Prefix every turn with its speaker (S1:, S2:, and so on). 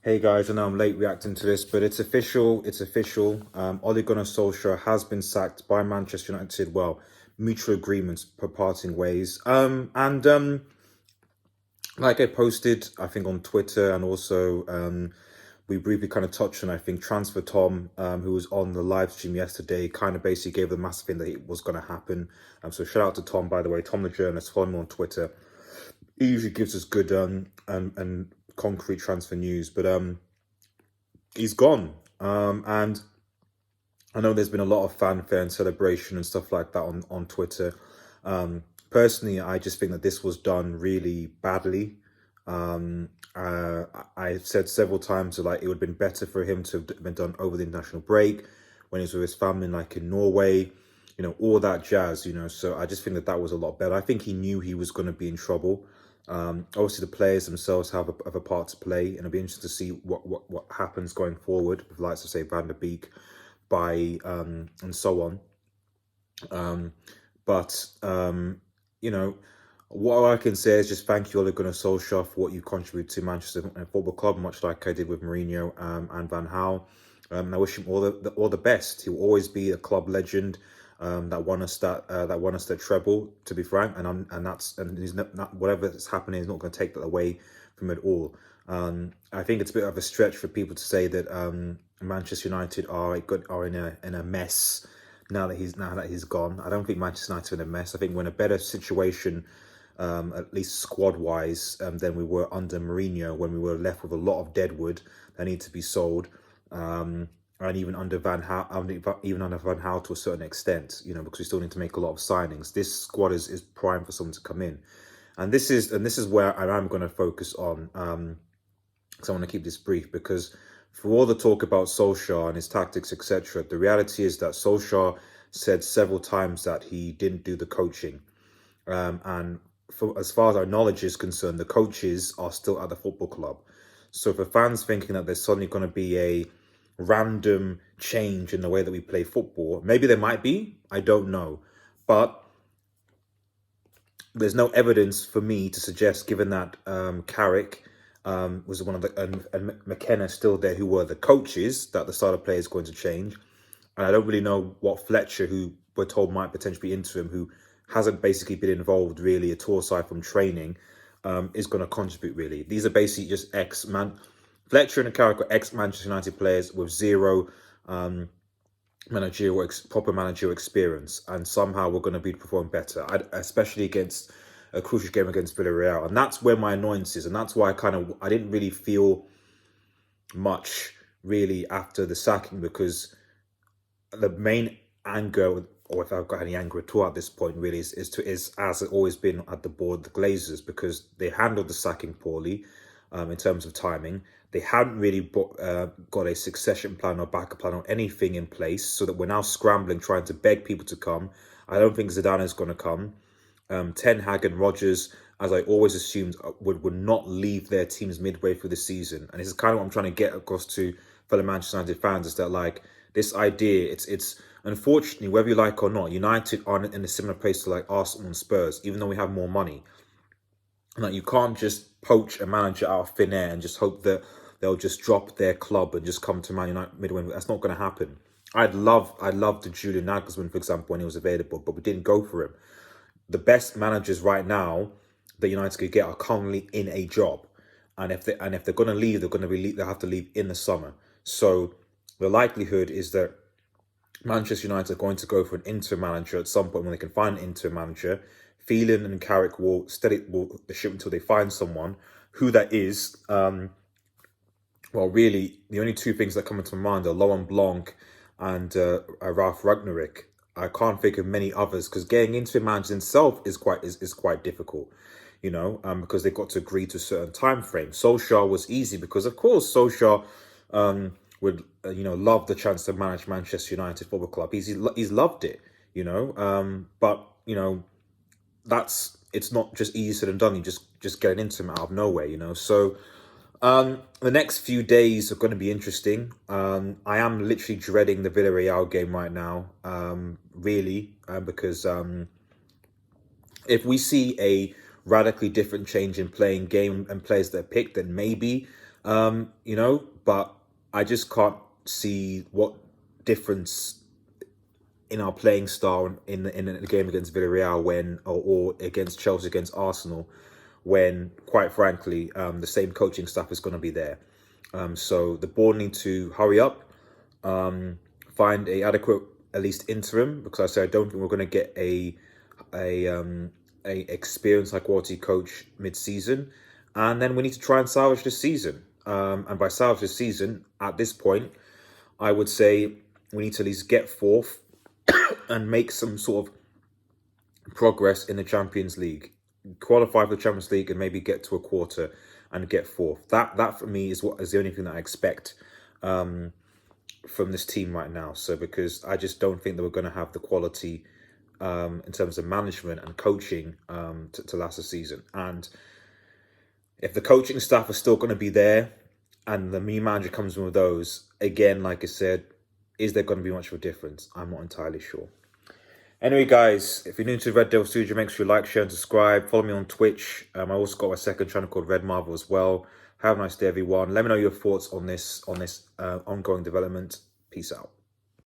S1: Hey guys, I know I'm late reacting to this, but it's official. It's official. Ole Gunner Solskjaer has been sacked by Manchester United. Well, mutual agreements per parting ways. Like I posted, I think on Twitter, and also we briefly kind of touched on, I think, Transfer Tom, who was on the live stream yesterday, kind of basically gave the massive thing that it was going to happen. So shout out to Tom, by the way, Tom the journalist. Follow me on Twitter. He usually gives us good and concrete transfer news, but he's gone. And I know there's been a lot of fanfare and celebration and stuff like that on Twitter. Personally, I just think that this was done really badly. I've said several times that like it would have been better for him to have been done over the international break when he was with his family, like in Norway, all that jazz, So I just think that that was a lot better. I think he knew he was going to be in trouble. Obviously, the players themselves have a part to play, and it'll be interesting to see what happens going forward with likes of say Van der Beek, and so on. But what I can say is just thank you, Ole Gunnar Solskjaer, for what you contribute to Manchester Football Club, much like I did with Mourinho and Van Gaal. I wish him all the best. He'll always be a club legend that won us that treble. To be frank, and he's not whatever that's happening is not going to take that away from it all. I think it's a bit of a stretch for people to say that Manchester United are in a mess now that he's gone. I don't think Manchester United are in a mess. I think we're in a better situation, at least squad wise, than we were under Mourinho, when we were left with a lot of deadwood that need to be sold. And even under Van Gaal to a certain extent, because we still need to make a lot of signings. This squad is prime for someone to come in, and this is where I am going to focus on. Because I want to keep this brief, because for all the talk about Solskjaer and his tactics, etc., the reality is that Solskjaer said several times that he didn't do the coaching, and as far as our knowledge is concerned, the coaches are still at the football club. So for fans thinking that there's suddenly going to be a random change in the way that we play football, maybe there might be, I don't know, but there's no evidence for me to suggest, given that Carrick was one of the and McKenna still there, who were the coaches, that the style of play is going to change. And I don't really know what Fletcher, who we're told might potentially be interim, who hasn't basically been involved really at all aside from training, is going to contribute really. These are basically just Fletcher and Carrick are ex-Manchester United players with zero proper managerial experience, and somehow we're going to be performing better, especially against a crucial game against Villarreal. And that's where my annoyance is, and that's why I didn't really feel much really after the sacking, because the main anger, or if I've got any anger at all at this point, really is as it's always been at the board, the Glazers, because they handled the sacking poorly in terms of timing. They hadn't really got a succession plan or backup plan or anything in place, so that we're now scrambling, trying to beg people to come. I don't think Zidane is going to come. Ten Hag and Rodgers, as I always assumed, would not leave their teams midway through the season. And this is kind of what I'm trying to get across to fellow Manchester United fans, is that like this idea, it's unfortunately, whether you like or not, United aren't in a similar place to like Arsenal and Spurs, even though we have more money. Like, you can't just poach a manager out of thin air and just hope that they'll just drop their club and just come to Man United midway. That's not going to happen. I'd love the Julian Nagelsmann, for example, when he was available, but we didn't go for him. The best managers right now that United could get are currently in a job, and if they're going to leave, they'll have to leave in the summer. So the likelihood is that Manchester United are going to go for an interim manager at some point when they can find an interim manager. Phelan and Carrick will steady the ship until they find someone. Who that is, well, really, the only two things that come into my mind are Laurent Blanc and Ralf Ragnarik. I can't think of many others, because getting into a manager himself is quite difficult, because they've got to agree to a certain time frame. Solskjaer was easy because, of course, Solskjaer would love the chance to manage Manchester United Football Club. He's loved it, but it's not just easy said and done. You just getting into him out of nowhere, So the next few days are going to be interesting. I am literally dreading the Villarreal game right now, really, because if we see a radically different change in playing game and players that are picked, then maybe You know, but I just can't see what difference in our playing style in the game against Villarreal or against Chelsea, against Arsenal, when quite frankly the same coaching staff is going to be there. So the board need to hurry up, find a adequate at least interim, because I say I don't think we're going to get a experienced high quality coach mid season, and then we need to try and salvage this season. And by salvage this season, at this point, I would say we need to at least get fourth and make some sort of progress in the Champions League, qualify for the Champions League, and maybe get to a quarter and get fourth. That for me is what is the only thing that I expect from this team right now. So because I just don't think that we're going to have the quality in terms of management and coaching to last the season. And if the coaching staff are still going to be there and the new manager comes in with those, again, like I said, is there going to be much of a difference? I'm not entirely sure. Anyway, guys, if you're new to Red Devil Studio, make sure you like, share, and subscribe. Follow me on Twitch. I also got my second channel called Red Marvel as well. Have a nice day, everyone. Let me know your thoughts on this ongoing development. Peace out.